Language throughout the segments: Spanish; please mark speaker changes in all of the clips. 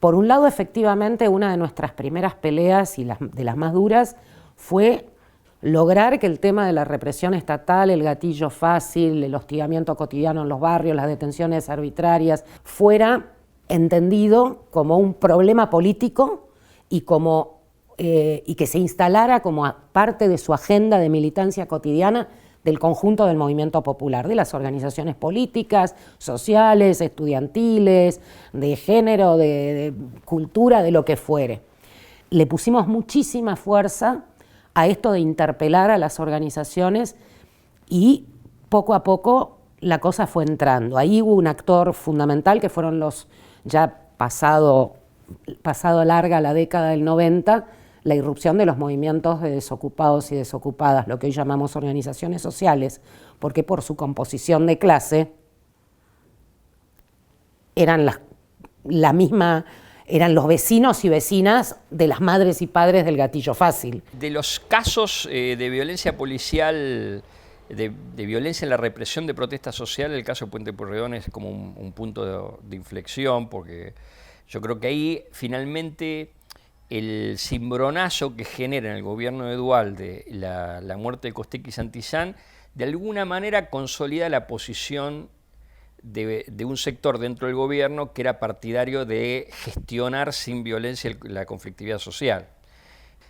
Speaker 1: Por un lado, efectivamente, una de nuestras primeras peleas y de las más duras fue lograr que el tema de la represión estatal, el gatillo fácil, el hostigamiento cotidiano en los barrios, las detenciones arbitrarias, fuera entendido como un problema político y que se instalara como parte de su agenda de militancia cotidiana del conjunto del movimiento popular, de las organizaciones políticas, sociales, estudiantiles, de género, de cultura, de lo que fuere. Le pusimos muchísima fuerza a esto de interpelar a las organizaciones y poco a poco la cosa fue entrando. Ahí hubo un actor fundamental que fueron los, ya pasado larga la década del 90, la irrupción de los movimientos de desocupados y desocupadas, lo que hoy llamamos organizaciones sociales, porque por su composición de clase eran eran los vecinos y vecinas de las madres y padres del gatillo fácil.
Speaker 2: De los casos de violencia policial, de violencia en la represión de protesta social, el caso de Puente Pueyrredón es como un punto de inflexión, porque yo creo que ahí finalmente el cimbronazo que genera en el gobierno de Duhalde la muerte de Costecchi y Santillán, de alguna manera consolida la posición de un sector dentro del gobierno que era partidario de gestionar sin violencia la conflictividad social.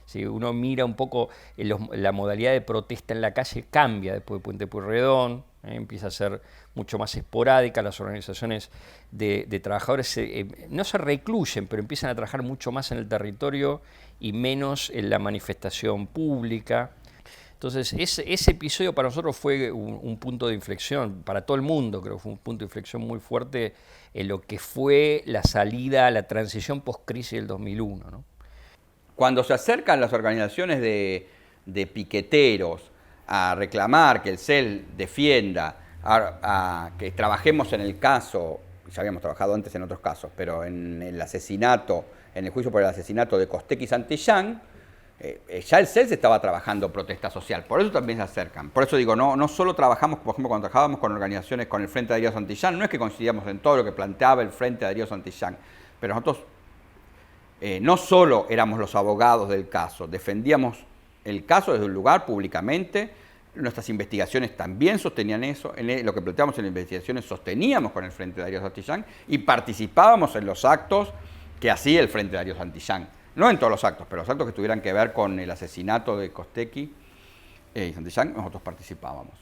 Speaker 2: Si uno mira un poco la modalidad de protesta en la calle, cambia después de Puente Pueyrredón, empieza a ser mucho más esporádica, las organizaciones de trabajadores no se recluyen, pero empiezan a trabajar mucho más en el territorio y menos en la manifestación pública. Entonces, ese episodio para nosotros fue un punto de inflexión, para todo el mundo creo que fue un punto de inflexión muy fuerte en lo que fue la salida, la transición post-crisis del 2001, ¿no?
Speaker 3: Cuando se acercan las organizaciones de piqueteros a reclamar que el CEL defienda, a que trabajemos en el caso, ya habíamos trabajado antes en otros casos, pero en el asesinato, en el juicio por el asesinato de Costecchi y Santillán, ya el CEL se estaba trabajando protesta social, por eso también se acercan. Por eso digo, no solo trabajamos, por ejemplo, cuando trabajábamos con organizaciones, con el Frente de Darío Santillán, no es que coincidíamos en todo lo que planteaba el Frente de Darío Santillán, pero nosotros no solo éramos los abogados del caso, defendíamos el caso desde un lugar públicamente, nuestras investigaciones también sostenían eso, lo que planteamos en las investigaciones sosteníamos con el Frente de Darío Santillán y participábamos en los actos que hacía el Frente de Darío Santillán. No en todos los actos, pero los actos que tuvieran que ver con el asesinato de Costecchi y Santillán, nosotros participábamos.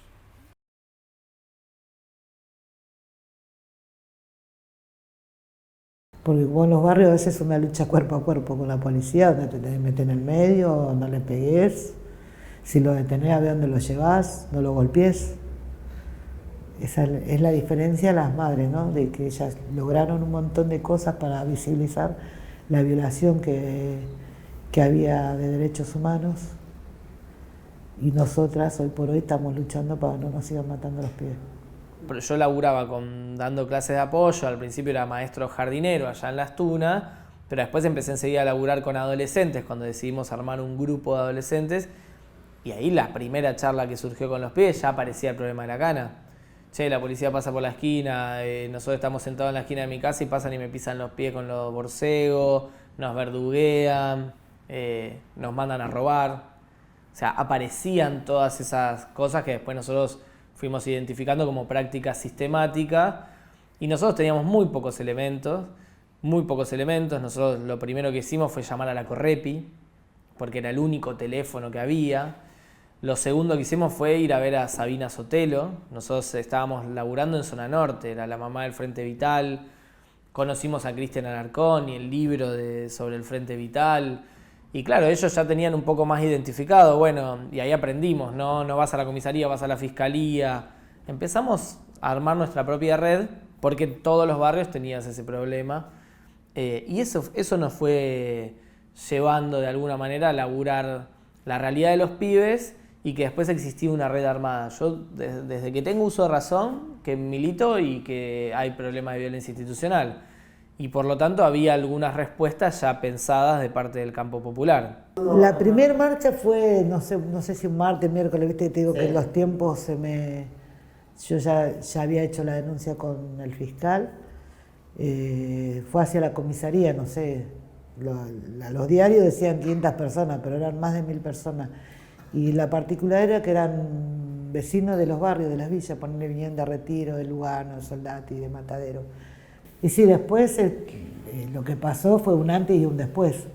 Speaker 4: Porque vos en los barrios a veces es una lucha cuerpo a cuerpo con la policía, donde te tenés que meter en el medio, no le pegues, si lo detenés a ver dónde lo llevás, no lo golpees. Esa es la diferencia de las madres, ¿no? De que ellas lograron un montón de cosas para visibilizar la violación que había de derechos humanos, y nosotras hoy por hoy estamos luchando para que no nos sigan matando los pibes.
Speaker 5: Yo laburaba dando clases de apoyo, al principio era maestro jardinero allá en Las Tunas, pero después empecé enseguida a laburar con adolescentes cuando decidimos armar un grupo de adolescentes, y ahí la primera charla que surgió con los pibes ya aparecía el problema de la cana. Che, la policía pasa por la esquina, nosotros estamos sentados en la esquina de mi casa y pasan y me pisan los pies con los borcegos, nos verduguean, nos mandan a robar. O sea, aparecían todas esas cosas que después nosotros fuimos identificando como prácticas sistemáticas, y nosotros teníamos muy pocos elementos. Nosotros lo primero que hicimos fue llamar a la Correpi, porque era el único teléfono que había. Lo segundo que hicimos fue ir a ver a Sabina Sotelo. Nosotros estábamos laburando en Zona Norte, era la mamá del Frente Vital. Conocimos a Cristian Alarcón y el libro sobre el Frente Vital. Y claro, ellos ya tenían un poco más identificado, bueno, y ahí aprendimos, no vas a la comisaría, vas a la fiscalía. Empezamos a armar nuestra propia red, porque en todos los barrios tenías ese problema. Y eso nos fue llevando de alguna manera a laburar la realidad de los pibes, y que después existía una red armada. Yo desde que tengo uso de razón, que milito y que hay problemas de violencia institucional. Y por lo tanto había algunas respuestas ya pensadas de parte del campo popular.
Speaker 4: La primera marcha fue, no sé si un martes, miércoles, viste, te digo que los tiempos yo ya había hecho la denuncia con el fiscal, fue hacia la comisaría, no sé, los diarios decían 500 personas, pero eran más de 1000 personas. Y la particularidad era que eran vecinos de los barrios, de las villas, venían de Retiro, de Lugano, de Soldati, de Matadero. Y sí, después lo que pasó fue un antes y un después,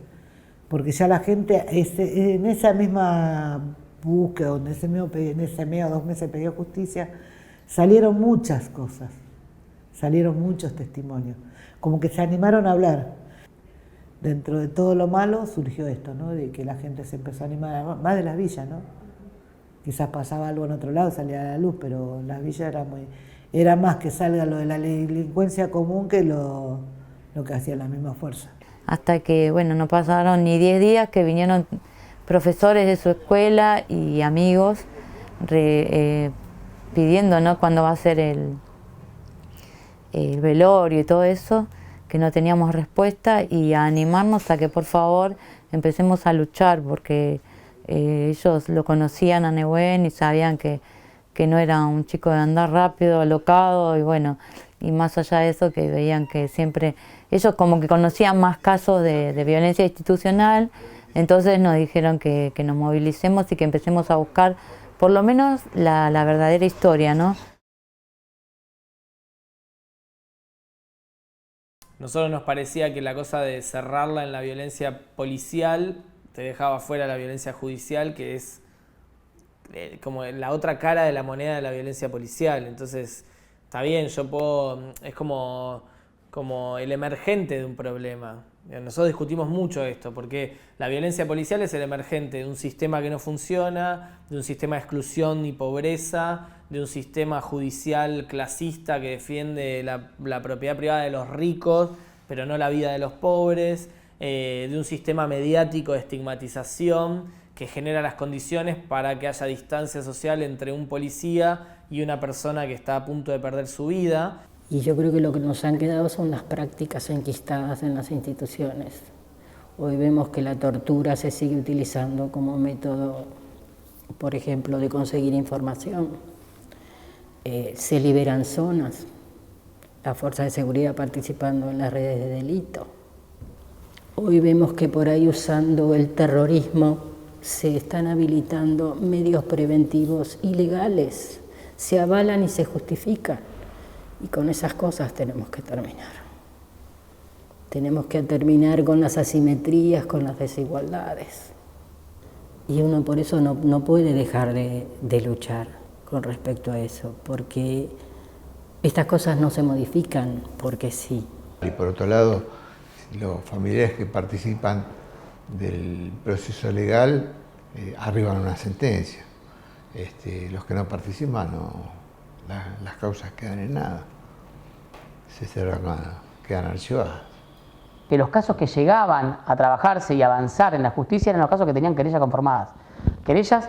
Speaker 4: porque ya la gente, en esa misma búsqueda, en ese medio 2 meses pidió justicia, salieron muchas cosas, salieron muchos testimonios, como que se animaron a hablar. Dentro de todo lo malo surgió esto, ¿no? De que la gente se empezó a animar, más de las villas, ¿no? Quizás pasaba algo en otro lado, salía a la luz, pero las villas era más que salga lo de la delincuencia común que lo que hacía la misma fuerza.
Speaker 6: Hasta que, bueno, no pasaron ni 10 días que vinieron profesores de su escuela y amigos pidiendo, ¿no?, cuándo va a ser el velorio y todo eso, que no teníamos respuesta, y a animarnos a que por favor empecemos a luchar, porque ellos lo conocían a Nehuen y sabían que no era un chico de andar rápido, alocado, y bueno, y más allá de eso, que veían que siempre, ellos como que conocían más casos de violencia institucional, entonces nos dijeron que nos movilicemos y que empecemos a buscar por lo menos la verdadera historia, ¿no?
Speaker 5: Nosotros nos parecía que la cosa de cerrarla en la violencia policial te dejaba fuera la violencia judicial, que es como la otra cara de la moneda de la violencia policial. Entonces, está bien, es como el emergente de un problema. Nosotros discutimos mucho esto, porque la violencia policial es el emergente de un sistema que no funciona, de un sistema de exclusión y pobreza, de un sistema judicial clasista que defiende la propiedad privada de los ricos, pero no la vida de los pobres, de un sistema mediático de estigmatización que genera las condiciones para que haya distancia social entre un policía y una persona que está a punto de perder su vida.
Speaker 7: Y yo creo que lo que nos han quedado son las prácticas enquistadas en las instituciones. Hoy vemos que la tortura se sigue utilizando como método, por ejemplo, de conseguir información. Se liberan zonas, la fuerza de seguridad participando en las redes de delito. Hoy vemos que por ahí, usando el terrorismo, se están habilitando medios preventivos ilegales, se avalan y se justifican. Y con esas cosas tenemos que terminar. Tenemos que terminar con las asimetrías, con las desigualdades. Y uno por eso no puede dejar de luchar con respecto a eso, porque estas cosas no se modifican porque sí.
Speaker 8: Y por otro lado, los familiares que participan del proceso legal arriban a una sentencia. Los que no participan, las causas quedan en nada, se cerran, quedan archivadas.
Speaker 9: Que los casos que llegaban a trabajarse y avanzar en la justicia eran los casos que tenían querellas conformadas. Querellas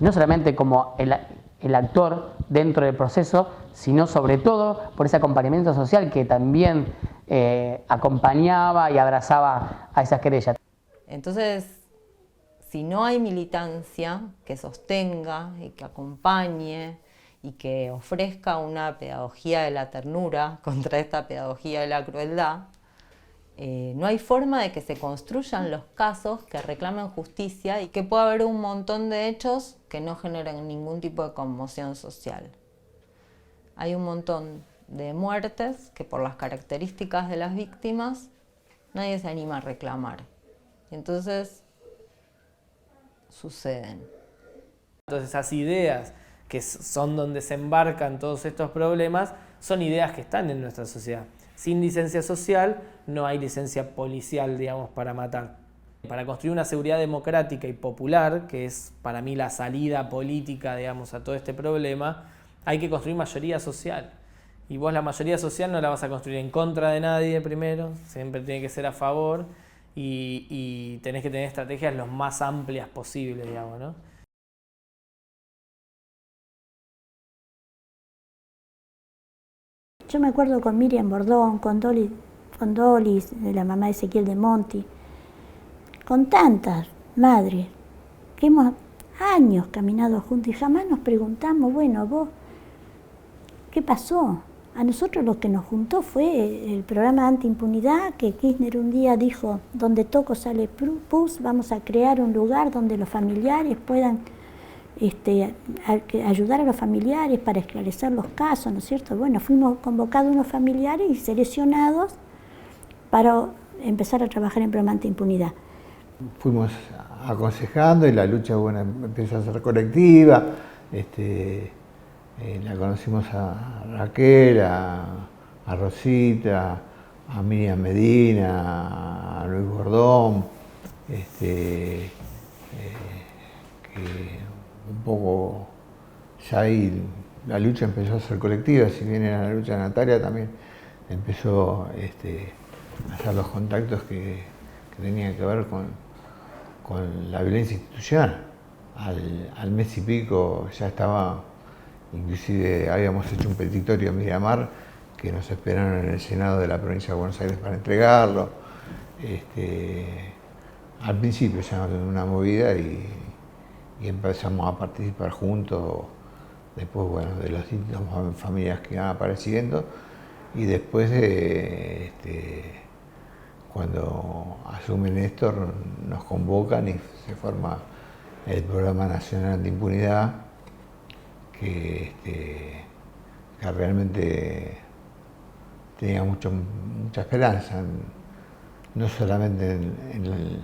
Speaker 9: no solamente como el actor dentro del proceso, sino sobre todo por ese acompañamiento social que también acompañaba y abrazaba a esas querellas.
Speaker 6: Entonces, si no hay militancia que sostenga y que acompañe y que ofrezca una pedagogía de la ternura contra esta pedagogía de la crueldad, no hay forma de que se construyan los casos que reclamen justicia y que pueda haber un montón de hechos que no generen ningún tipo de conmoción social. Hay un montón de muertes que, por las características de las víctimas, nadie se anima a reclamar. Entonces, suceden.
Speaker 5: Entonces, esas ideas que son donde se embarcan todos estos problemas, son ideas que están en nuestra sociedad. Sin licencia social no hay licencia policial, digamos, para matar. Para construir una seguridad democrática y popular, que es para mí la salida política, digamos, a todo este problema, hay que construir mayoría social. Y vos la mayoría social no la vas a construir en contra de nadie primero, siempre tiene que ser a favor, y tenés que tener estrategias lo más amplias posibles, digamos, ¿no?
Speaker 10: Yo me acuerdo con Miriam Bordón, con Dolis, la mamá de Ezequiel de Monti, con tantas madres que hemos años caminado juntos y jamás nos preguntamos, bueno, vos, ¿qué pasó? A nosotros lo que nos juntó fue el programa anti-impunidad, que Kirchner un día dijo, donde toco sale pus, vamos a crear un lugar donde los familiares puedan ayudar a los familiares para esclarecer los casos, ¿no es cierto? Bueno, fuimos convocados unos familiares y seleccionados para empezar a trabajar en programa anti-impunidad.
Speaker 8: Fuimos aconsejando y la lucha, bueno, empezó a ser colectiva. La conocimos a Raquel, a Rosita, a Miriam Medina, a Luis Bordón, que un poco ya ahí la lucha empezó a ser colectiva, si bien era la lucha Natalia, también empezó a hacer los contactos que tenían que ver con la violencia institucional. Al mes y pico ya estaba. Inclusive habíamos hecho un petitorio en Miramar que nos esperaron en el Senado de la provincia de Buenos Aires para entregarlo. Al principio ya una movida y empezamos a participar juntos, después bueno, de las distintas familias que iban apareciendo y después cuando asume Néstor nos convocan y se forma el Programa Nacional de Impunidad que realmente tenía mucha esperanza, no solamente en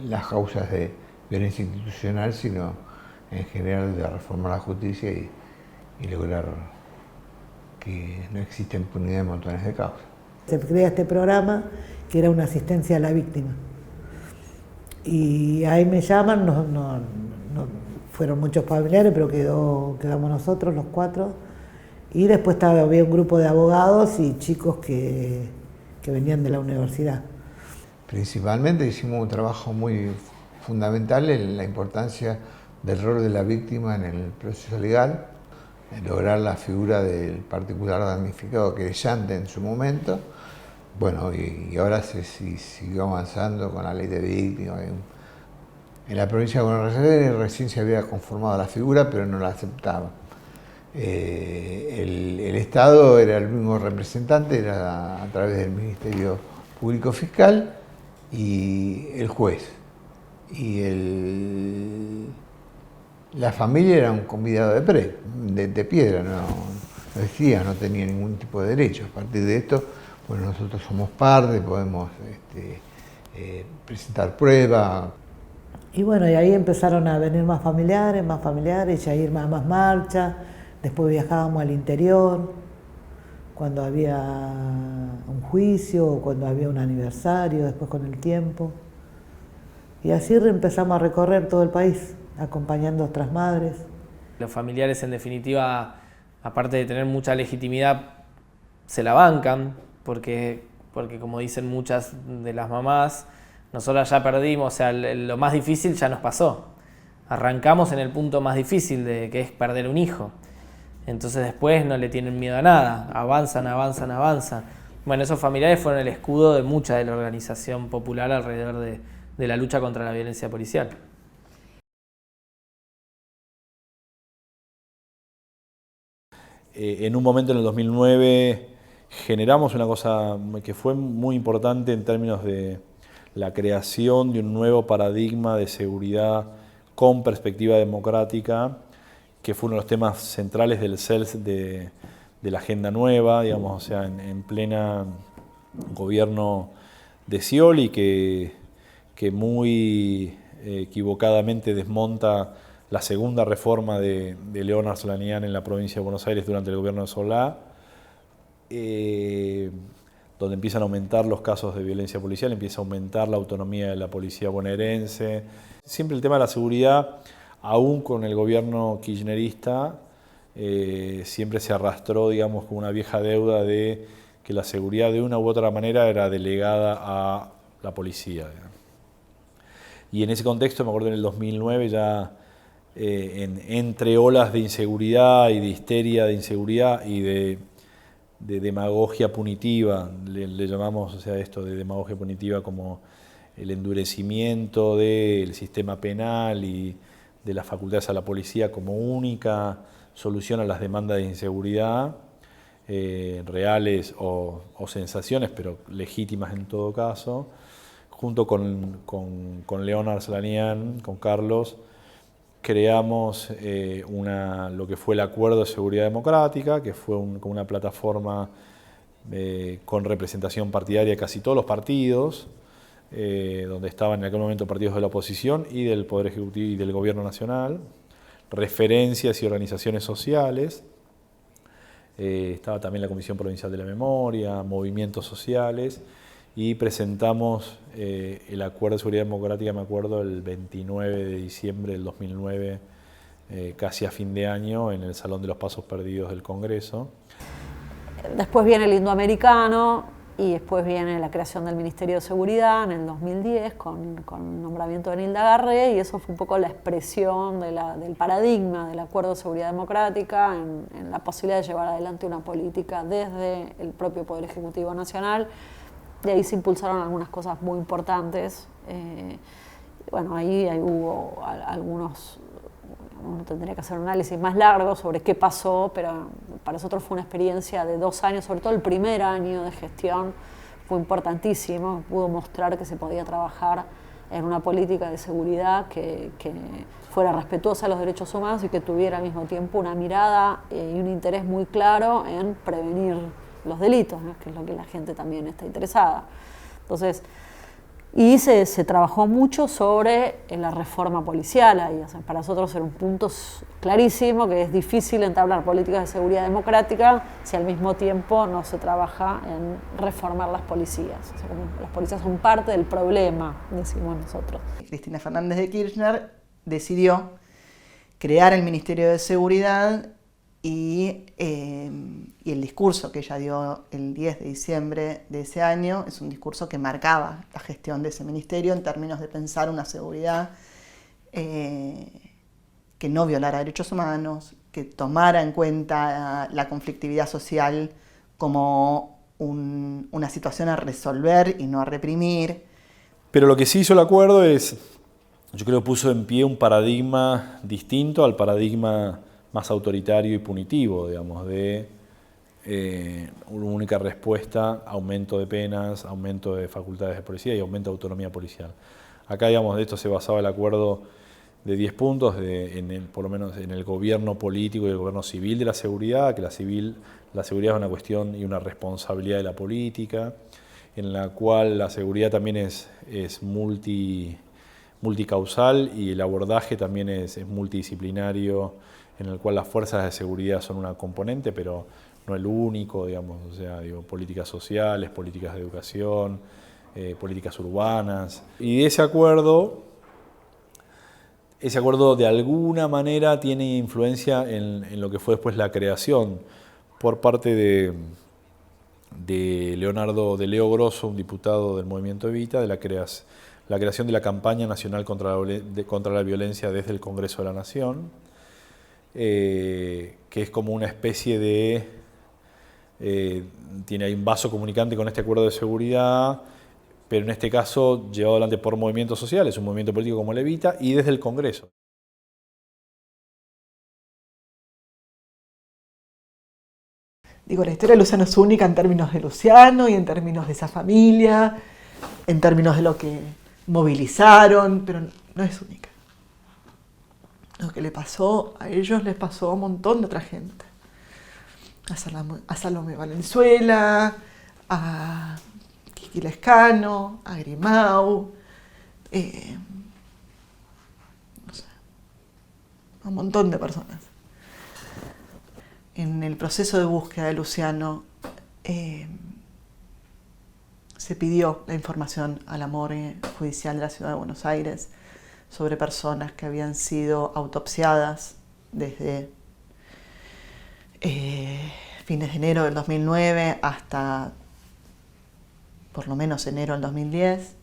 Speaker 8: las causas de violencia institucional, sino en general de reformar la justicia y lograr que no exista impunidad en montones de causas.
Speaker 4: Se crea este programa que era una asistencia a la víctima. Y ahí me llaman, fueron muchos familiares, pero quedamos nosotros, los 4. Y después había un grupo de abogados y chicos que venían de la universidad.
Speaker 8: Principalmente hicimos un trabajo muy fundamental en la importancia del rol de la víctima en el proceso legal, en lograr la figura del particular damnificado querellante en su momento. Bueno, y ahora se siguió avanzando con la ley de víctimas. En la provincia de Buenos Aires recién se había conformado la figura, pero no la aceptaba. El Estado era el mismo representante, era a través del Ministerio Público Fiscal y el juez. Y la familia era un convidado de piedra, no decía, no tenía ningún tipo de derecho. A partir de esto, bueno, nosotros somos parte, podemos presentar pruebas.
Speaker 4: Y bueno, y ahí empezaron a venir más familiares, ya ir más marchas. Después viajábamos al interior, cuando había un juicio o cuando había un aniversario, después con el tiempo. Y así empezamos a recorrer todo el país, acompañando a otras madres.
Speaker 5: Los familiares, en definitiva, aparte de tener mucha legitimidad, se la bancan, porque como dicen muchas de las mamás, nosotros ya perdimos, o sea, lo más difícil ya nos pasó. Arrancamos en el punto más difícil, que es perder un hijo. Entonces después no le tienen miedo a nada, avanzan. Bueno, esos familiares fueron el escudo de mucha de la organización popular alrededor de la lucha contra la violencia policial.
Speaker 11: En un momento en el 2009 generamos una cosa que fue muy importante en términos de la creación de un nuevo paradigma de seguridad con perspectiva democrática, que fue uno de los temas centrales del CELS de la Agenda Nueva, digamos, o sea, en plena gobierno de Scioli, que muy equivocadamente desmonta la segunda reforma de León Arcelanian en la provincia de Buenos Aires durante el gobierno de Solá, donde empiezan a aumentar los casos de violencia policial, empieza a aumentar la autonomía de la policía bonaerense. Siempre el tema de la seguridad, aún con el gobierno kirchnerista, siempre se arrastró, digamos, con una vieja deuda de que la seguridad de una u otra manera era delegada a la policía. Y en ese contexto, me acuerdo en el 2009, ya entre olas de inseguridad y de histeria de inseguridad y de demagogia punitiva, le llamamos, o sea, esto de demagogia punitiva como el endurecimiento del sistema penal y de las facultades a la policía como única solución a las demandas de inseguridad, reales o sensaciones, pero legítimas en todo caso, junto con León Arcelanian, con Carlos, creamos lo que fue el Acuerdo de Seguridad Democrática, que fue como una plataforma con representación partidaria de casi todos los partidos, donde estaban en aquel momento partidos de la oposición y del Poder Ejecutivo y del Gobierno Nacional, referencias y organizaciones sociales. Estaba también la Comisión Provincial de la Memoria, movimientos sociales, y presentamos el Acuerdo de Seguridad Democrática, me acuerdo, el 29 de diciembre del 2009, casi a fin de año, en el Salón de los Pasos Perdidos del Congreso.
Speaker 12: Después viene el Indoamericano y después viene la creación del Ministerio de Seguridad en el 2010 con el nombramiento de Nilda Garré, y eso fue un poco la expresión del paradigma del Acuerdo de Seguridad Democrática en la posibilidad de llevar adelante una política desde el propio Poder Ejecutivo Nacional. De ahí se impulsaron algunas cosas muy importantes. Bueno, ahí hubo algunos, uno tendría que hacer un análisis más largo sobre qué pasó, pero para nosotros fue una experiencia de 2 años, sobre todo el primer año de gestión fue importantísimo, pudo mostrar que se podía trabajar en una política de seguridad que fuera respetuosa de los derechos humanos y que tuviera al mismo tiempo una mirada y un interés muy claro en prevenir los delitos, ¿no? Que es lo que la gente también está interesada. Entonces, y se trabajó mucho sobre la reforma policial ahí. O sea, para nosotros era un punto clarísimo que es difícil entablar políticas de seguridad democrática si al mismo tiempo no se trabaja en reformar las policías. O sea, como las policías son parte del problema, decimos nosotros.
Speaker 13: Cristina Fernández de Kirchner decidió crear el Ministerio de Seguridad y el discurso que ella dio el 10 de diciembre de ese año es un discurso que marcaba la gestión de ese ministerio en términos de pensar una seguridad que no violara derechos humanos, que tomara en cuenta la conflictividad social como una situación a resolver y no a reprimir.
Speaker 11: Pero lo que sí hizo el acuerdo es, yo creo que puso en pie un paradigma distinto al paradigma más autoritario y punitivo, digamos, de una única respuesta, aumento de penas, aumento de facultades de policía y aumento de autonomía policial. Acá, digamos, de esto se basaba el acuerdo de 10 puntos, por lo menos en el gobierno político y el gobierno civil de la seguridad, que la seguridad es una cuestión y una responsabilidad de la política, en la cual la seguridad también es multicausal y el abordaje también es multidisciplinario, en el cual las fuerzas de seguridad son una componente, pero no el único, digamos, o sea, políticas sociales, políticas de educación, políticas urbanas. Y ese acuerdo de alguna manera tiene influencia en lo que fue después la creación por parte de Leo Grosso, un diputado del Movimiento Evita, de la creación de la campaña nacional contra la violencia desde el Congreso de la Nación, que es como una especie de... tiene ahí un vaso comunicante con este acuerdo de seguridad, pero en este caso llevado adelante por movimientos sociales, un movimiento político como el Evita, y desde el Congreso.
Speaker 13: Digo, la historia de Luciano es única en términos de Luciano y en términos de esa familia, en términos de lo que movilizaron, pero no es única. Lo que le pasó a ellos les pasó a un montón de otra gente. A Salomé Valenzuela, a Kiki Lescano, a Grimau, no sé, a un montón de personas. En el proceso de búsqueda de Luciano se pidió la información a la morgue judicial de la Ciudad de Buenos Aires sobre personas que habían sido autopsiadas desde fines de enero del 2009 hasta por lo menos enero del 2010,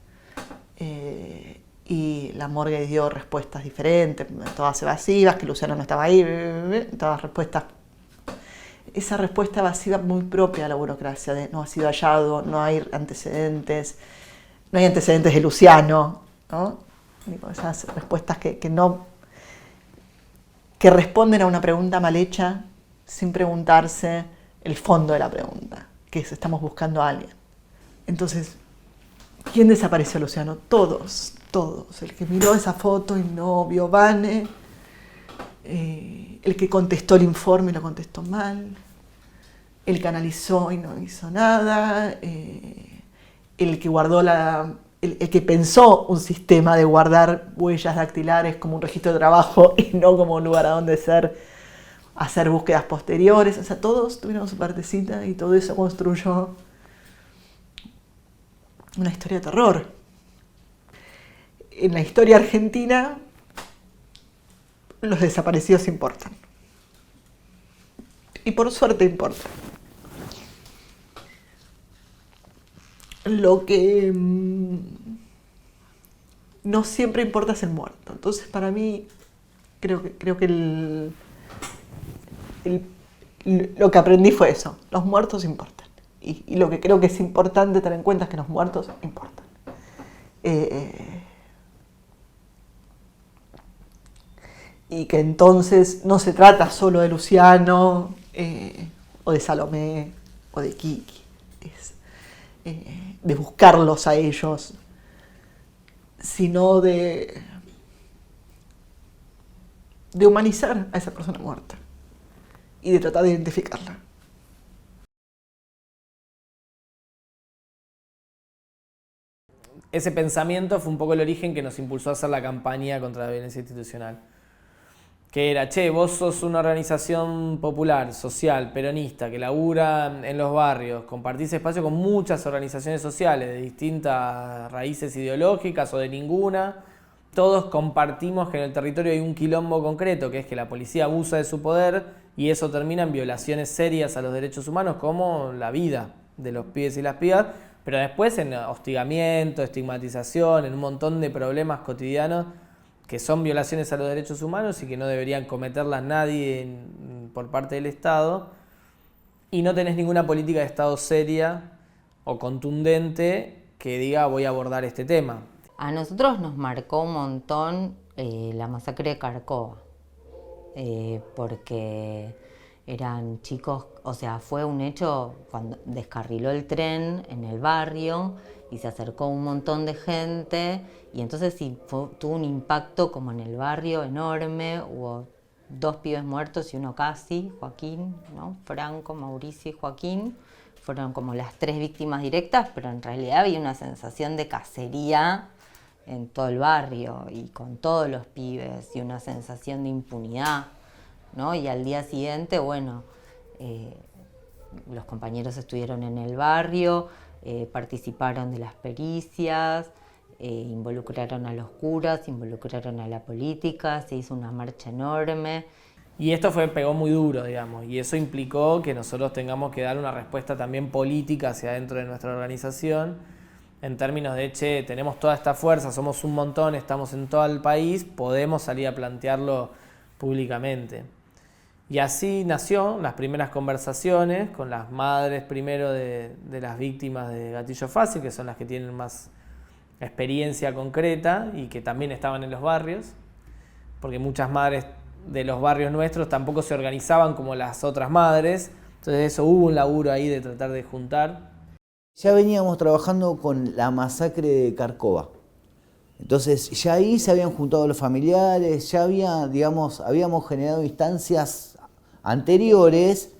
Speaker 13: y la morgue dio respuestas diferentes, todas evasivas, que Luciano no estaba ahí, todas respuestas. Esa respuesta evasiva muy propia de la burocracia, de no ha sido hallado, no hay antecedentes de Luciano, ¿no? Digo, esas respuestas que responden a una pregunta mal hecha, sin preguntarse el fondo de la pregunta, que es estamos buscando a alguien. Entonces, ¿quién desapareció, Luciano? Todos. El que miró esa foto y no vio Vane, el que contestó el informe y lo contestó mal, el que analizó y no hizo nada, el que guardó el que pensó un sistema de guardar huellas dactilares como un registro de trabajo y no como un lugar a donde hacer búsquedas posteriores. O sea, todos tuvieron su partecita y todo eso construyó una historia de terror. En la historia argentina, los desaparecidos importan. Y por suerte importan. Lo que no siempre importa es el muerto. Entonces, para mí, creo que lo que aprendí fue eso. Los muertos importan. Y lo que creo que es importante tener en cuenta es que los muertos importan. Y que entonces no se trata solo de Luciano, o de Salomé, o de Kiki. De buscarlos a ellos, sino de humanizar a esa persona muerta y de tratar de identificarla.
Speaker 5: Ese pensamiento fue un poco el origen que nos impulsó a hacer la campaña contra la violencia institucional. Que era, vos sos una organización popular, social, peronista, que labura en los barrios, compartís espacio con muchas organizaciones sociales de distintas raíces ideológicas o de ninguna. Todos compartimos que en el territorio hay un quilombo concreto, que es que la policía abusa de su poder y eso termina en violaciones serias a los derechos humanos, como la vida de los pibes y las pibas, pero después en hostigamiento, estigmatización, en un montón de problemas cotidianos que son violaciones a los derechos humanos y que no deberían cometerlas nadie por parte del Estado, y no tenés ninguna política de Estado seria o contundente que diga voy a abordar este tema.
Speaker 6: A nosotros nos marcó un montón la masacre de Cárcova, porque eran chicos, o sea, fue un hecho cuando descarriló el tren en el barrio y se acercó un montón de gente y entonces sí, tuvo un impacto como en el barrio enorme. Hubo 2 pibes muertos y uno casi, Joaquín, ¿no? Franco, Mauricio y Joaquín, fueron como las 3 víctimas directas, pero en realidad había una sensación de cacería en todo el barrio y con todos los pibes y una sensación de impunidad, ¿no? Y al día siguiente, bueno, los compañeros estuvieron en el barrio, participaron de las pericias, involucraron a los curas, involucraron a la política, se hizo una marcha enorme.
Speaker 5: Y esto pegó muy duro, digamos, y eso implicó que nosotros tengamos que dar una respuesta también política hacia dentro de nuestra organización, en términos de, tenemos toda esta fuerza, somos un montón, estamos en todo el país, podemos salir a plantearlo públicamente. Y así nació las primeras conversaciones con las madres primero de las víctimas de Gatillo Fácil, que son las que tienen más experiencia concreta y que también estaban en los barrios, porque muchas madres de los barrios nuestros tampoco se organizaban como las otras madres, entonces eso hubo un laburo ahí de tratar de juntar.
Speaker 14: Ya veníamos trabajando con la masacre de Cárcova. Entonces ya ahí se habían juntado los familiares, ya habíamos generado instancias anteriores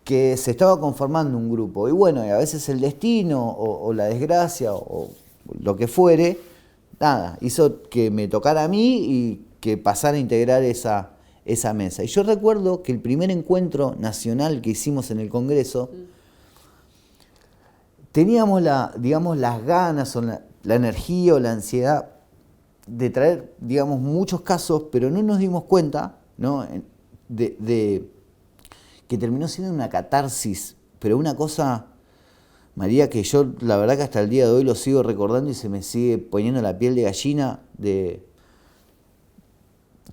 Speaker 14: que se estaba conformando un grupo. Y bueno, a veces el destino o la desgracia o lo que fuere, nada, hizo que me tocara a mí y que pasara a integrar esa mesa. Y yo recuerdo que el primer encuentro nacional que hicimos en el Congreso, teníamos las ganas o la energía o la ansiedad de traer, muchos casos, pero no nos dimos cuenta, ¿no? de que terminó siendo una catarsis, pero una cosa, María, que yo la verdad que hasta el día de hoy lo sigo recordando y se me sigue poniendo la piel de gallina, de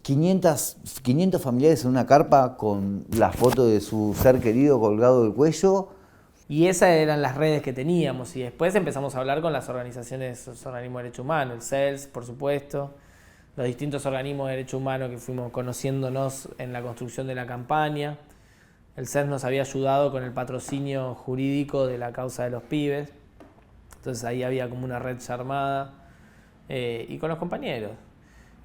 Speaker 14: 500 familiares en una carpa con la foto de su ser querido colgado del cuello.
Speaker 5: Y esas eran las redes que teníamos, y después empezamos a hablar con las organizaciones, los organismos de derechos humanos, el CELS, por supuesto, los distintos organismos de derechos humanos que fuimos conociéndonos en la construcción de la campaña. el CES nos había ayudado con el patrocinio jurídico de la causa de los pibes. Entonces ahí había como una red ya armada, y con los compañeros.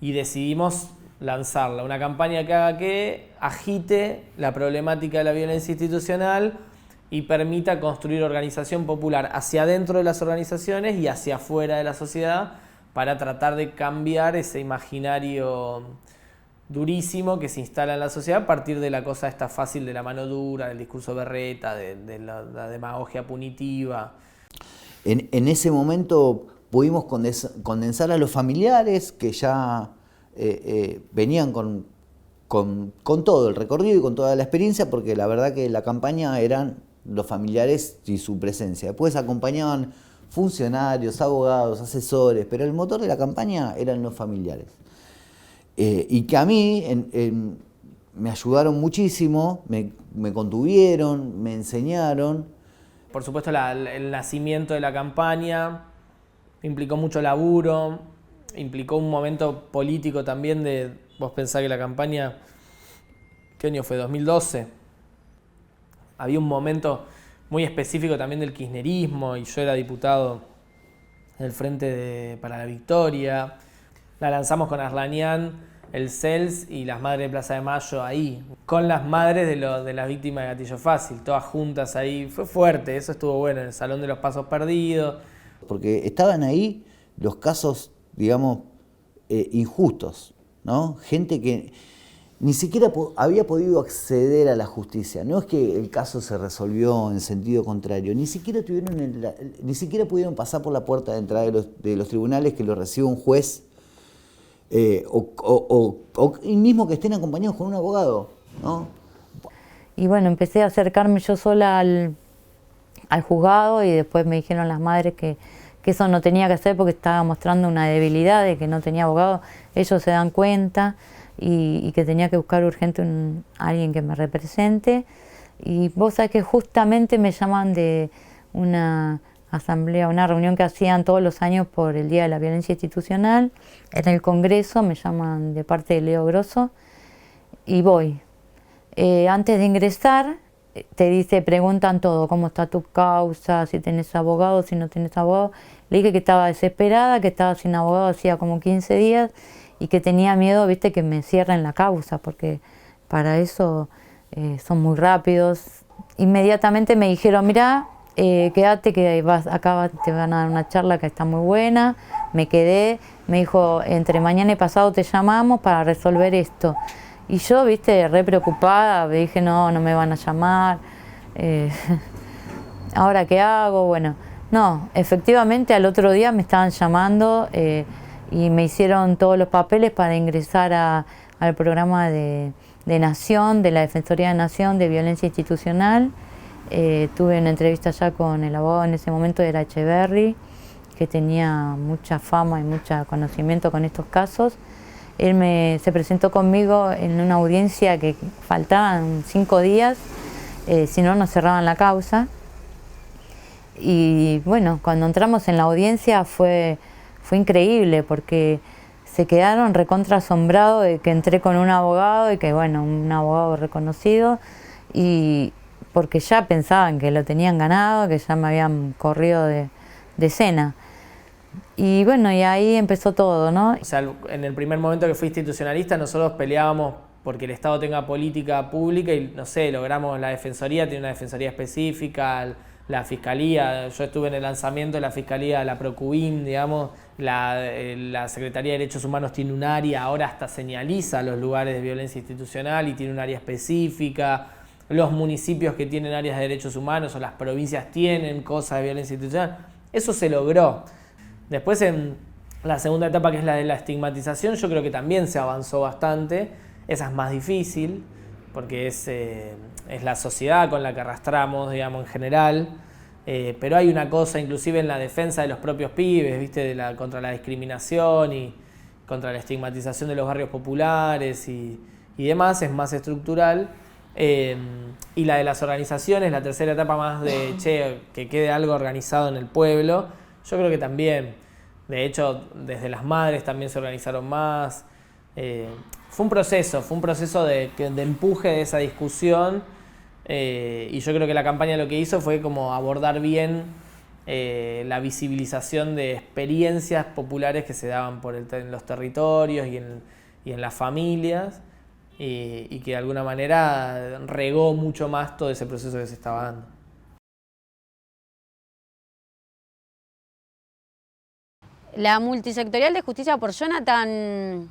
Speaker 5: Y decidimos lanzarla, una campaña que haga que agite la problemática de la violencia institucional y permita construir organización popular hacia adentro de las organizaciones y hacia afuera de la sociedad, para tratar de cambiar ese imaginario durísimo que se instala en la sociedad a partir de la cosa esta fácil de la mano dura, del discurso berreta, de la demagogia punitiva.
Speaker 14: En ese momento pudimos condensar a los familiares que ya venían con todo el recorrido y con toda la experiencia, porque la verdad que la campaña eran los familiares y su presencia. Después acompañaban funcionarios, abogados, asesores, pero el motor de la campaña eran los familiares. Y que a mí me ayudaron muchísimo, me contuvieron, me enseñaron.
Speaker 5: Por supuesto, el nacimiento de la campaña implicó mucho laburo, implicó un momento político también de, vos pensás que la campaña, ¿qué año fue? 2012. Había un momento muy específico también del kirchnerismo, y yo era diputado del Frente para la Victoria. La lanzamos con Arlanian, el CELS y las Madres de Plaza de Mayo ahí, con las madres de las víctimas de Gatillo Fácil, todas juntas ahí. Fue fuerte, eso estuvo bueno, en el Salón de los Pasos Perdidos.
Speaker 14: Porque estaban ahí los casos, digamos, injustos, ¿no? Gente que ni siquiera había podido acceder a la justicia. No es que el caso se resolvió en sentido contrario, ni siquiera pudieron pasar por la puerta de entrada de los tribunales, que lo reciba un juez, o mismo que estén acompañados con un abogado, ¿no?
Speaker 6: Y bueno, empecé a acercarme yo sola al juzgado, y después me dijeron las madres que eso no tenía que hacer porque estaba mostrando una debilidad, de que no tenía abogado. Ellos se dan cuenta, y que tenía que buscar urgente alguien que me represente. Y vos sabés que justamente me llaman de una asamblea, una reunión que hacían todos los años por el Día de la Violencia Institucional. En el Congreso me llaman de parte de Leo Grosso, y voy. Antes de ingresar, preguntan todo, cómo está tu causa, si tenés abogado, si no tenés abogado. Le dije que estaba desesperada, que estaba sin abogado hacía como 15 días, y que tenía miedo, viste, que me cierren la causa, porque para eso son muy rápidos. Inmediatamente me dijeron, mirá, quédate, que acá te van a dar una charla que está muy buena. Me quedé, me dijo, entre mañana y pasado te llamamos para resolver esto. Y yo, viste, re preocupada, me dije, no me van a llamar, ¿ahora qué hago? Bueno, no, efectivamente al otro día me estaban llamando, y me hicieron todos los papeles para ingresar al programa de Nación, de la Defensoría de Nación de Violencia Institucional. Tuve una entrevista ya con el abogado, en ese momento era Echeverry, que tenía mucha fama y mucho conocimiento con estos casos. Él se presentó conmigo en una audiencia que faltaban 5 días, si no nos cerraban la causa. Y bueno, cuando entramos en la audiencia fue increíble, porque se quedaron recontra asombrados de que entré con un abogado, y que bueno, un abogado reconocido, y porque ya pensaban que lo tenían ganado, que ya me habían corrido de escena. Y bueno, y ahí empezó todo, ¿no?
Speaker 5: O sea, en el primer momento que fui institucionalista, nosotros peleábamos porque el Estado tenga política pública, y no sé, logramos, la Defensoría tiene una Defensoría específica, la Fiscalía, yo estuve en el lanzamiento de la Fiscalía, la Procubin, digamos, la Secretaría de Derechos Humanos tiene un área, ahora hasta señaliza los lugares de violencia institucional y tiene un área específica. Los municipios que tienen áreas de derechos humanos o las provincias tienen cosas de violencia institucional. Eso se logró. Después, en la segunda etapa, que es la de la estigmatización, yo creo que también se avanzó bastante. Esa es más difícil, porque es la sociedad con la que arrastramos, digamos, en general. Pero hay una cosa, inclusive en la defensa de los propios pibes, ¿viste? Contra la discriminación y contra la estigmatización de los barrios populares y demás, es más estructural. Y la de las organizaciones, la tercera etapa más de, que quede algo organizado en el pueblo, yo creo que también. De hecho, desde las madres también se organizaron más. Fue un proceso de empuje de esa discusión, Y yo creo que la campaña lo que hizo fue como abordar bien la visibilización de experiencias populares que se daban en los territorios y en las familias, y que de alguna manera regó mucho más todo ese proceso que se estaba dando.
Speaker 15: La multisectorial de justicia por Jonathan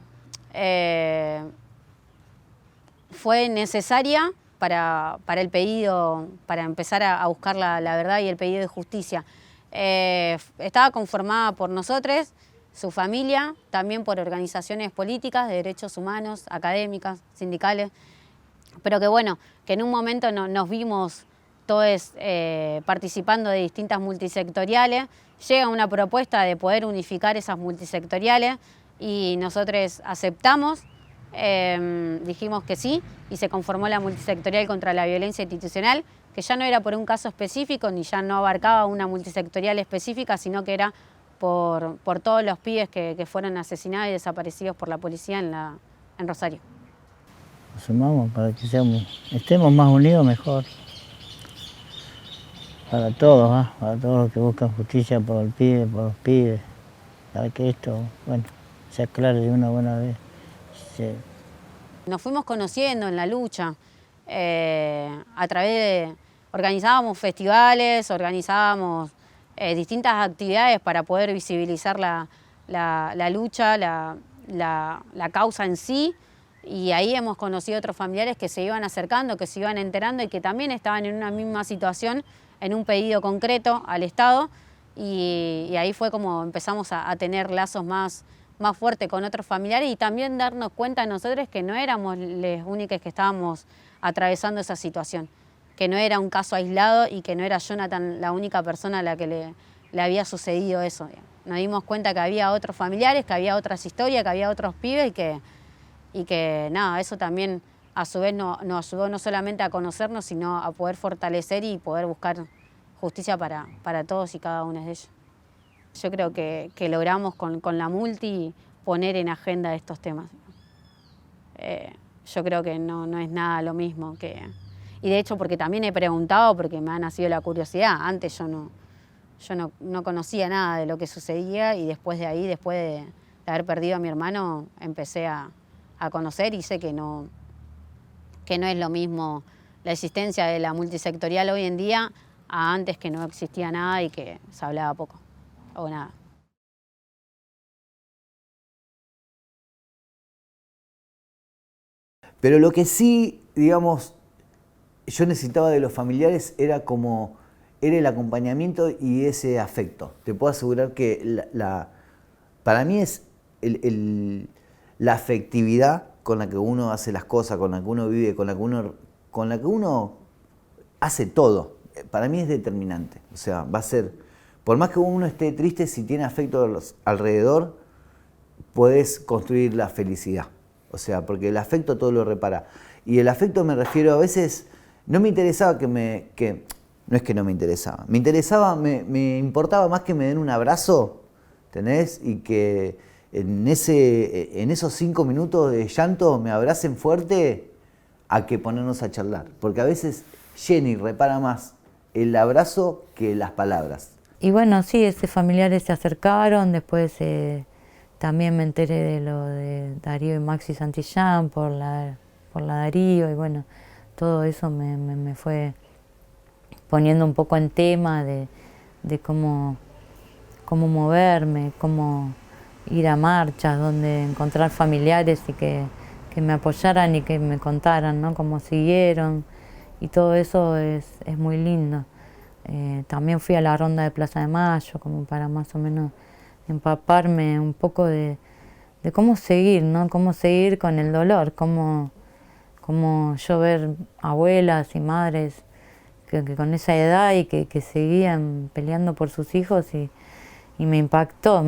Speaker 15: fue necesaria para el pedido, para empezar a buscar la verdad y el pedido de justicia. Estaba conformada por nosotros, su familia, también por organizaciones políticas, de derechos humanos, académicas, sindicales, pero que bueno, que en un momento nos vimos todos participando de distintas multisectoriales. Llega una propuesta de poder unificar esas multisectoriales y nosotros aceptamos, dijimos que sí, y se conformó la multisectorial contra la violencia institucional, que ya no era por un caso específico, ni ya no abarcaba una multisectorial específica, sino que era por todos los pibes que fueron asesinados y desaparecidos por la policía en Rosario.
Speaker 16: Nos sumamos para que estemos más unidos mejor. Para todos los que buscan justicia por los pibes, para que esto, bueno, se aclare de una buena vez. Sí.
Speaker 15: Nos fuimos conociendo en la lucha, a través de... Organizábamos festivales, organizábamos distintas actividades para poder visibilizar la lucha, la causa en sí, y ahí hemos conocido otros familiares que se iban acercando, que se iban enterando y que también estaban en una misma situación, en un pedido concreto al Estado, y ahí fue como empezamos a tener lazos más fuertes con otros familiares y también darnos cuenta nosotros que no éramos los únicos que estábamos atravesando esa situación, que no era un caso aislado y que no era Jonathan la única persona a la que le había sucedido eso. Nos dimos cuenta que había otros familiares, que había otras historias, que había otros pibes y que nada, eso también a su vez nos ayudó no solamente a conocernos, sino a poder fortalecer y poder buscar justicia para todos y cada uno de ellos. Yo creo que logramos con la multi poner en agenda estos temas. Yo creo que no es nada lo mismo que... Y de hecho porque también he preguntado, porque me ha nacido la curiosidad. Antes yo no conocía nada de lo que sucedía y después de ahí, después de haber perdido a mi hermano, empecé a conocer y sé que no es lo mismo la existencia de la multisectorial hoy en día a antes, que no existía nada y que se hablaba poco o nada.
Speaker 14: Pero lo que sí, digamos, yo necesitaba de los familiares era el acompañamiento y ese afecto. Te puedo asegurar que para mí es la afectividad con la que uno hace las cosas, con la que uno vive, con la que uno hace todo. Para mí es determinante. O sea, va a ser, por más que uno esté triste, si tiene afecto alrededor, podés construir la felicidad. O sea, porque el afecto todo lo repara. Y el afecto me refiero a veces, no me interesaba no es que no me interesaba, me importaba más que me den un abrazo, ¿entendés? Y que en esos 5 minutos de llanto me abracen fuerte a que ponernos a charlar. Porque a veces llena y repara más el abrazo que las palabras.
Speaker 17: Y bueno, sí, familiares se acercaron, después también me enteré de lo de Darío y Maxi Santillán por la Darío, y bueno, todo eso me fue poniendo un poco en tema de cómo moverme, cómo ir a marchas, donde encontrar familiares y que me apoyaran y que me contaran, ¿no?, cómo siguieron, y todo eso es muy lindo. También fui a la ronda de Plaza de Mayo, como para más o menos empaparme un poco de cómo seguir, ¿no?, cómo seguir con el dolor, cómo yo ver abuelas y madres que con esa edad y que seguían peleando por sus hijos, y me impactó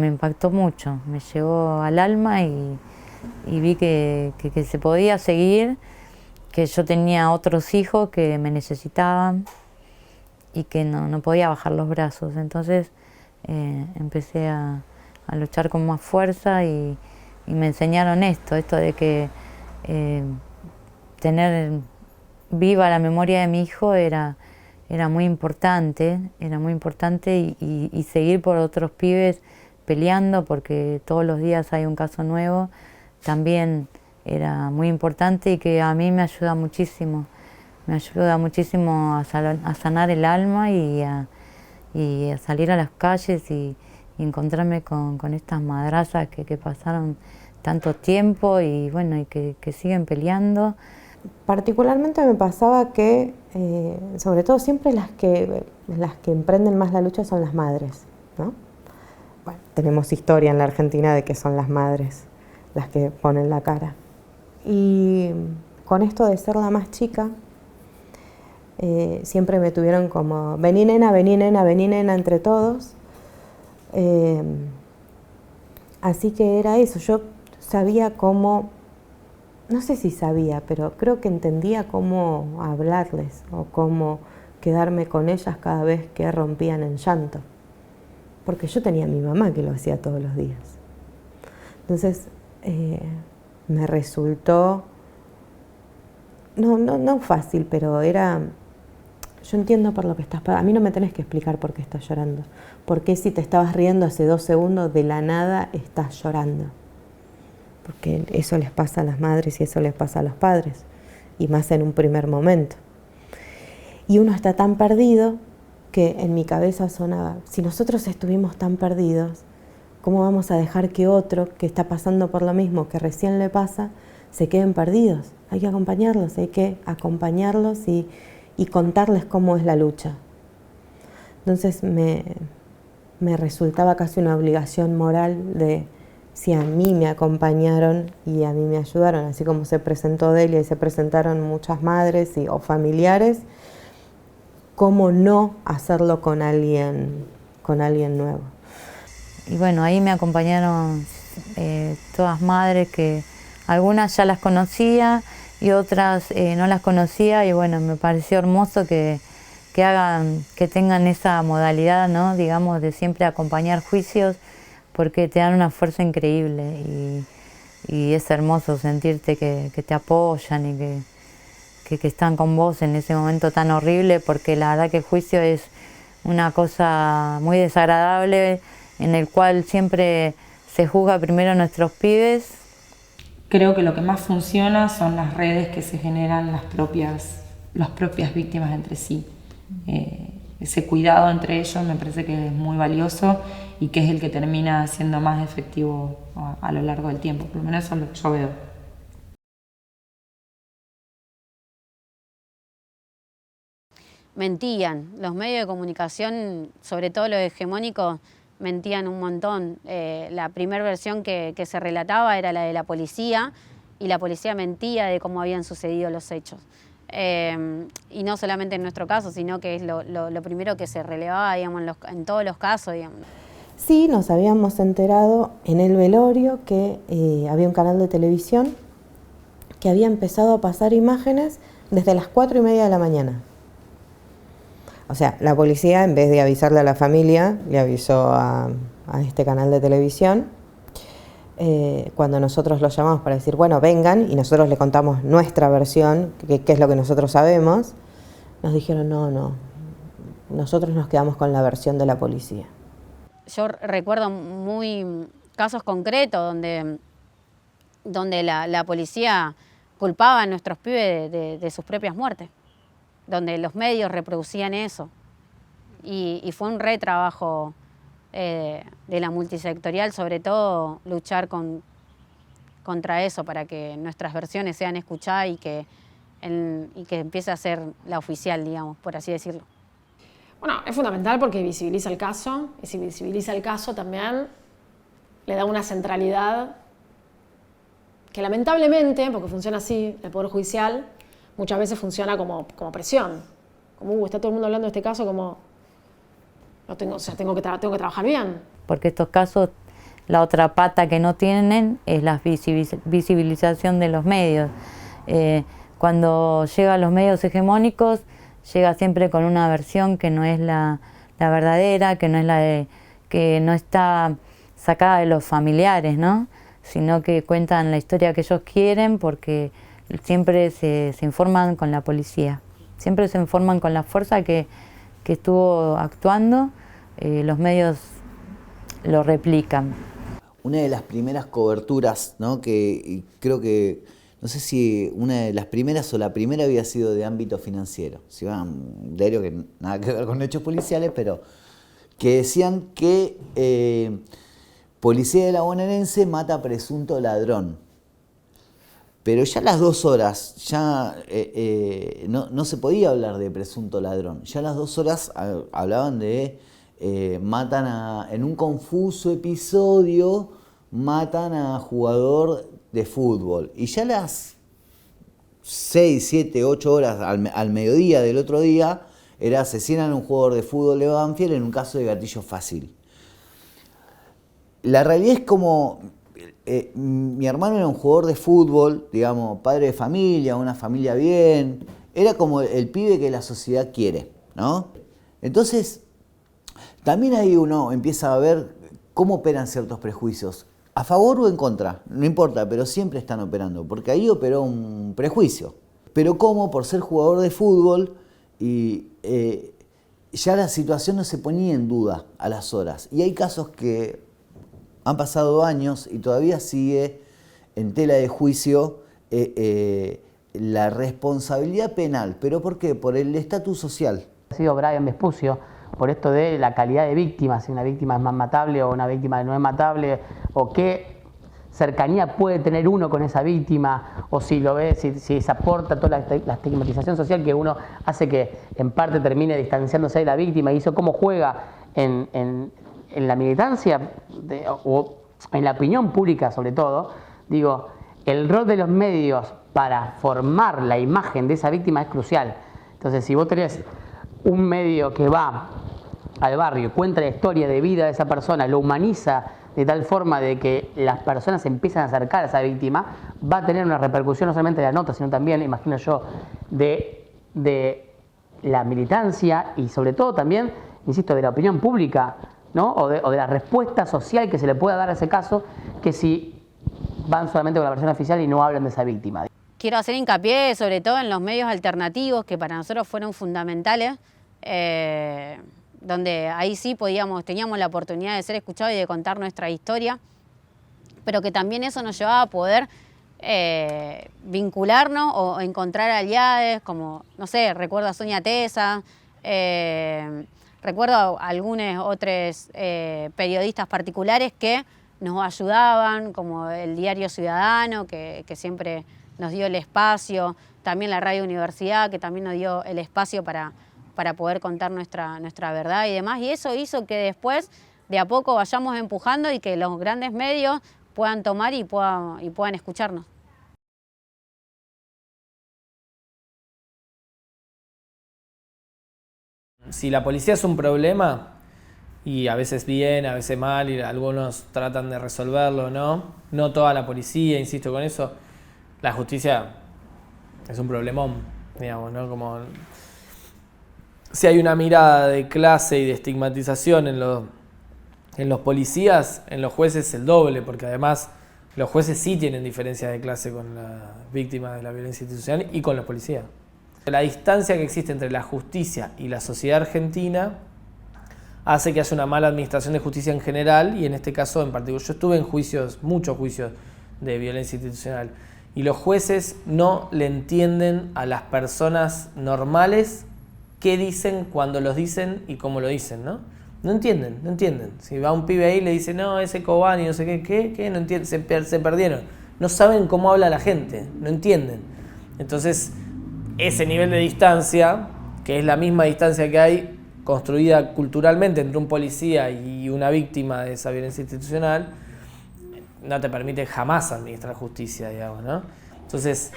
Speaker 17: mucho, me llegó al alma y vi que se podía seguir, que yo tenía otros hijos que me necesitaban y que no podía bajar los brazos. Entonces empecé a luchar con más fuerza y me enseñaron esto de que tener viva la memoria de mi hijo era muy importante, y seguir por otros pibes peleando, porque todos los días hay un caso nuevo, también era muy importante y que a mí me ayuda muchísimo a sanar el alma y a salir a las calles y encontrarme con estas madrazas que pasaron tanto tiempo y bueno, y que siguen peleando.
Speaker 18: Particularmente me pasaba que, sobre todo siempre las que emprenden más la lucha son las madres, ¿no? Bueno, tenemos historia en la Argentina de que son las madres las que ponen la cara. Y con esto de ser la más chica, siempre me tuvieron como, vení nena, vení nena, vení nena entre todos. Así que era eso, yo sabía cómo, no sé si sabía, pero creo que entendía cómo hablarles o cómo quedarme con ellas cada vez que rompían en llanto. Porque yo tenía a mi mamá que lo hacía todos los días. Entonces, me resultó, no fácil, pero era, yo entiendo por lo que estás pasando. A mí no me tenés que explicar por qué estás llorando. ¿Por qué si te estabas riendo hace 2 segundos de la nada estás llorando? Porque eso les pasa a las madres y eso les pasa a los padres, y más en un primer momento. Y uno está tan perdido que en mi cabeza sonaba, si nosotros estuvimos tan perdidos, ¿cómo vamos a dejar que otro que está pasando por lo mismo que recién le pasa, se queden perdidos? Hay que acompañarlos y contarles cómo es la lucha. Entonces me resultaba casi una obligación moral de, si a mí me acompañaron y a mí me ayudaron, así como se presentó Delia y se presentaron muchas madres o familiares, ¿cómo no hacerlo con alguien nuevo?
Speaker 17: Y bueno, ahí me acompañaron todas madres que algunas ya las conocía y otras no las conocía, y bueno, me pareció hermoso que tengan esa modalidad, ¿no? Digamos, de siempre acompañar juicios, porque te dan una fuerza increíble y es hermoso sentirte que te apoyan y que están con vos en ese momento tan horrible, porque la verdad que el juicio es una cosa muy desagradable en el cual siempre se juzga primero a nuestros pibes.
Speaker 19: Creo que lo que más funciona son las redes que se generan las propias víctimas entre sí. Ese cuidado entre ellos me parece que es muy valioso y que es el que termina siendo más efectivo a lo largo del tiempo, por lo menos eso es lo que yo veo.
Speaker 15: Mentían, los medios de comunicación, sobre todo los hegemónicos, mentían un montón. La primera versión que se relataba era la de la policía, y la policía mentía de cómo habían sucedido los hechos. Y no solamente en nuestro caso, sino que es lo primero que se relevaba, digamos, en todos los casos, digamos.
Speaker 18: Sí, nos habíamos enterado en el velorio que había un canal de televisión que había empezado a pasar imágenes desde las 4:30 de la mañana. O sea, la policía, en vez de avisarle a la familia, le avisó a este canal de televisión. Cuando nosotros los llamamos para decir, bueno, vengan, y nosotros le contamos nuestra versión, qué es lo que nosotros sabemos, nos dijeron, no, nosotros nos quedamos con la versión de la policía.
Speaker 15: Yo recuerdo muy casos concretos donde la policía culpaba a nuestros pibes de sus propias muertes, donde los medios reproducían eso. Y fue un retrabajo de la multisectorial, sobre todo luchar contra eso, para que nuestras versiones sean escuchadas y que empiece a ser la oficial, digamos, por así decirlo.
Speaker 20: Bueno, es fundamental porque visibiliza el caso, y si visibiliza el caso también le da una centralidad que lamentablemente, porque funciona así, el Poder Judicial muchas veces funciona como presión. Como, está todo el mundo hablando de este caso como, tengo que trabajar bien.
Speaker 17: Porque estos casos, la otra pata que no tienen es la visibilización de los medios. Cuando llega a los medios hegemónicos, llega siempre con una versión que no es la verdadera, que no es que no está sacada de los familiares, ¿no? Sino que cuentan la historia que ellos quieren, porque siempre se informan con la policía, siempre se informan con la fuerza que estuvo actuando, los medios lo replican.
Speaker 14: Una de las primeras coberturas, ¿no? Que creo que, no sé si una de las primeras o la primera había sido de ámbito financiero. Si iba un diario que nada que ver con hechos policiales, pero que decían que policía de la bonaerense mata a presunto ladrón. Pero ya a las 2 horas, ya no se podía hablar de presunto ladrón. Ya a las 2 horas hablaban de matan en un confuso episodio, matan a jugador de fútbol. Y ya a las 6, 7, 8 horas al mediodía del otro día, era asesinan a un jugador de fútbol de Banfield en un caso de gatillo fácil. La realidad es como, mi hermano era un jugador de fútbol, digamos, padre de familia, una familia bien, era como el pibe que la sociedad quiere, ¿no? Entonces, también ahí uno empieza a ver cómo operan ciertos prejuicios, a favor o en contra, no importa, pero siempre están operando, porque ahí operó un prejuicio. Pero cómo, por ser jugador de fútbol, y ya la situación no se ponía en duda a las horas. Y hay casos que han pasado años y todavía sigue en tela de juicio la responsabilidad penal. ¿Pero por qué? Por el estatus social.
Speaker 9: Ha sido Brian Vespucio, por esto de la calidad de víctima, si una víctima es más matable o una víctima no es matable, o qué cercanía puede tener uno con esa víctima, o si lo ve, si se aporta toda la estigmatización social que uno hace que en parte termine distanciándose de la víctima, y eso cómo juega en la militancia o en la opinión pública sobre todo. Digo, el rol de los medios para formar la imagen de esa víctima es crucial. Entonces, si vos tenés un medio que va al barrio, cuenta la historia de vida de esa persona, lo humaniza de tal forma de que las personas se empiezan a acercar a esa víctima, va a tener una repercusión no solamente de la nota, sino también, imagino yo, de la militancia y sobre todo también, insisto, de la opinión pública, ¿no? o de la respuesta social que se le pueda dar a ese caso, que si van solamente con la versión oficial y no hablan de esa víctima.
Speaker 15: Quiero hacer hincapié sobre todo en los medios alternativos que para nosotros fueron fundamentales, donde ahí sí teníamos la oportunidad de ser escuchados y de contar nuestra historia, pero que también eso nos llevaba a poder vincularnos o encontrar aliados, como, no sé, recuerdo a Sonia Tesa, recuerdo a algunos otros periodistas particulares que nos ayudaban, como el Diario Ciudadano, que siempre nos dio el espacio, también la Radio Universidad, que también nos dio el espacio para poder contar nuestra verdad y demás. Y eso hizo que después, de a poco, vayamos empujando y que los grandes medios puedan tomar y puedan escucharnos.
Speaker 5: Si la policía es un problema, y a veces bien, a veces mal, y algunos tratan de resolverlo, no toda la policía, insisto con eso, la justicia es un problemón, digamos, ¿no? Como si hay una mirada de clase y de estigmatización en los policías, en los jueces el doble, porque además los jueces sí tienen diferencias de clase con las víctimas de la violencia institucional y con los policías. La distancia que existe entre la justicia y la sociedad argentina hace que haya una mala administración de justicia en general y en este caso en particular. Yo estuve en juicios, muchos juicios de violencia institucional, y los jueces no le entienden a las personas normales qué dicen, cuando los dicen y cómo lo dicen, ¿no? No entienden. Si va un pibe ahí y le dice, no, ese Cobani, no sé qué, no entienden, se perdieron. No saben cómo habla la gente, no entienden. Entonces, ese nivel de distancia, que es la misma distancia que hay construida culturalmente entre un policía y una víctima de esa violencia institucional, no te permite jamás administrar justicia, digamos, ¿no? Entonces,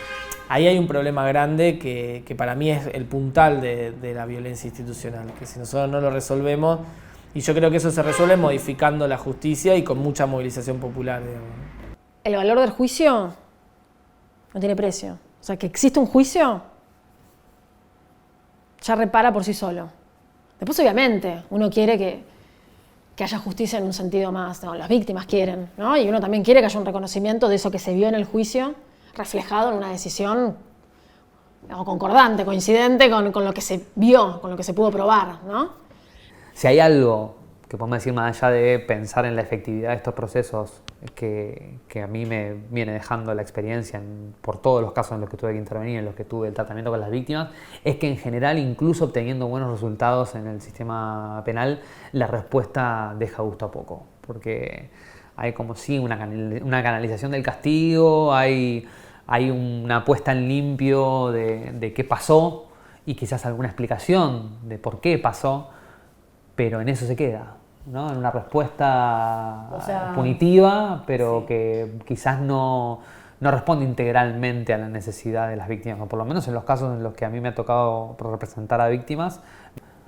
Speaker 5: ahí hay un problema grande que para mí es el puntal de la violencia institucional, que si nosotros no lo resolvemos, y yo creo que eso se resuelve modificando la justicia y con mucha movilización popular, digamos.
Speaker 20: El valor del juicio no tiene precio. O sea, que existe un juicio ya repara por sí solo. Después, obviamente, uno quiere que haya justicia en un sentido más, no, las víctimas quieren, ¿no? Y uno también quiere que haya un reconocimiento de eso que se vio en el juicio, reflejado en una decisión concordante, coincidente con lo que se vio, con lo que se pudo probar, ¿no?
Speaker 21: Si hay algo que podemos decir más allá de pensar en la efectividad de estos procesos que a mí me viene dejando la experiencia por todos los casos en los que tuve que intervenir, en los que tuve el tratamiento con las víctimas, es que en general, incluso obteniendo buenos resultados en el sistema penal, la respuesta deja gusto a poco, porque hay como sí una canalización del castigo, hay una puesta en limpio de qué pasó y quizás alguna explicación de por qué pasó, pero en eso se queda, ¿no? En una respuesta punitiva, pero que quizás no responde integralmente a la necesidad de las víctimas, o por lo menos en los casos en los que a mí me ha tocado representar a víctimas,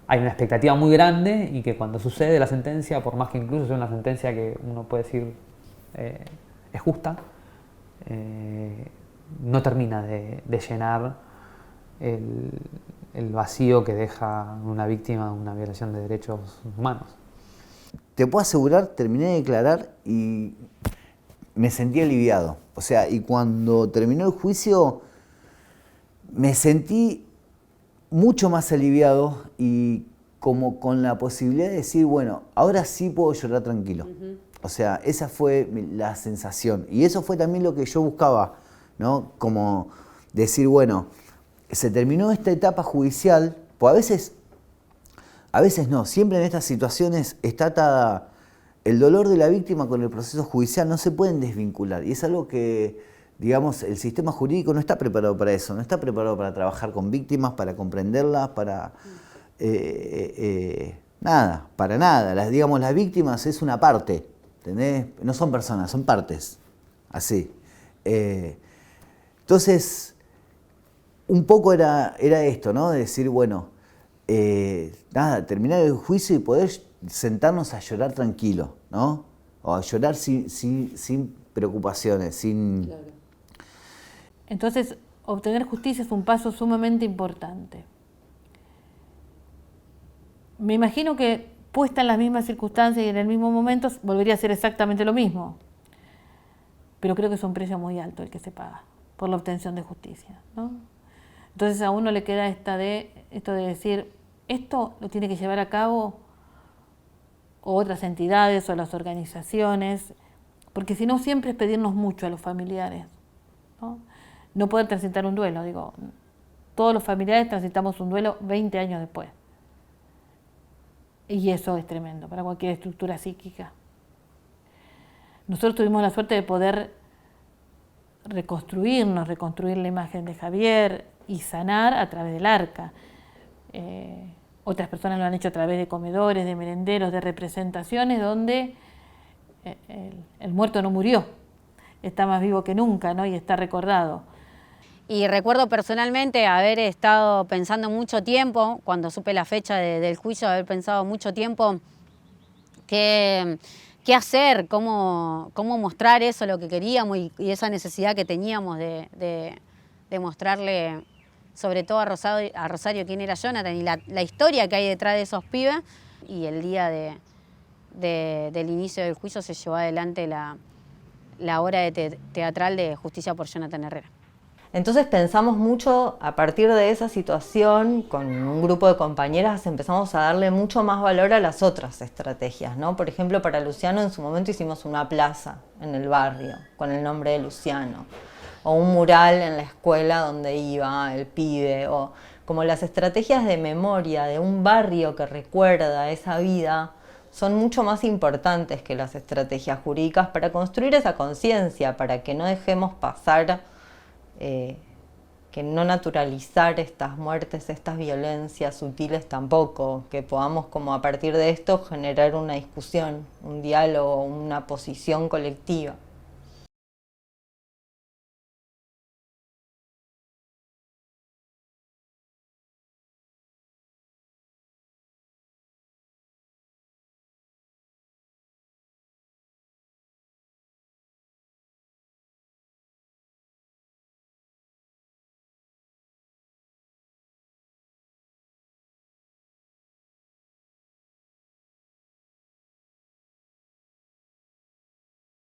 Speaker 21: hay una expectativa muy grande y que cuando sucede la sentencia, por más que incluso sea una sentencia que uno puede decir es justa, no termina de llenar el vacío que deja una víctima de una violación de derechos humanos.
Speaker 14: Te puedo asegurar, terminé de declarar y me sentí aliviado. O sea, y cuando terminó el juicio me sentí mucho más aliviado y como con la posibilidad de decir, bueno, ahora sí puedo llorar tranquilo. O sea, esa fue la sensación. Y eso fue también lo que yo buscaba, ¿no? Como decir, bueno, se terminó esta etapa judicial, pues a veces no, siempre en estas situaciones está atada el dolor de la víctima con el proceso judicial, no se pueden desvincular. Y es algo que, digamos, el sistema jurídico no está preparado para eso, no está preparado para trabajar con víctimas, para comprenderlas, para... nada, para nada. Las víctimas es una parte, ¿entendés? No son personas, son partes, así. Entonces, un poco era esto, ¿no? De decir, bueno, nada, terminar el juicio y poder sentarnos a llorar tranquilo, ¿no? O a llorar sin preocupaciones, sin...
Speaker 22: Claro. Entonces, obtener justicia es un paso sumamente importante. Me imagino que puesta en las mismas circunstancias y en el mismo momento volvería a ser exactamente lo mismo. Pero creo que es un precio muy alto el que se paga por la obtención de justicia, ¿no? Entonces a uno le queda esto de decir, esto lo tiene que llevar a cabo otras entidades o las organizaciones, porque si no siempre es pedirnos mucho a los familiares, ¿no? No poder transitar un duelo, digo, todos los familiares transitamos un duelo 20 años después. Y eso es tremendo para cualquier estructura psíquica. Nosotros tuvimos la suerte de poder reconstruir la imagen de Javier y sanar a través del arca. Otras personas lo han hecho a través de comedores, de merenderos, de representaciones donde el muerto no murió, está más vivo que nunca, ¿no? Y está recordado.
Speaker 15: Y recuerdo personalmente haber estado pensando mucho tiempo, cuando supe la fecha del juicio, haber pensado mucho tiempo qué hacer, cómo mostrar eso, lo que queríamos y esa necesidad que teníamos de mostrarle, sobre todo a Rosario quién era Jonathan y la historia que hay detrás de esos pibes. Y el día del inicio del juicio se llevó adelante la obra teatral de Justicia por Jonathan Herrera.
Speaker 6: Entonces pensamos mucho, a partir de esa situación, con un grupo de compañeras empezamos a darle mucho más valor a las otras estrategias, ¿no? Por ejemplo, para Luciano en su momento hicimos una plaza en el barrio con el nombre de Luciano, o un mural en la escuela donde iba el pibe, o como las estrategias de memoria de un barrio que recuerda esa vida son mucho más importantes que las estrategias jurídicas para construir esa conciencia, para que no dejemos pasar... que no naturalizar estas muertes, estas violencias sutiles tampoco, que podamos como a partir de esto generar una discusión, un diálogo, una posición colectiva.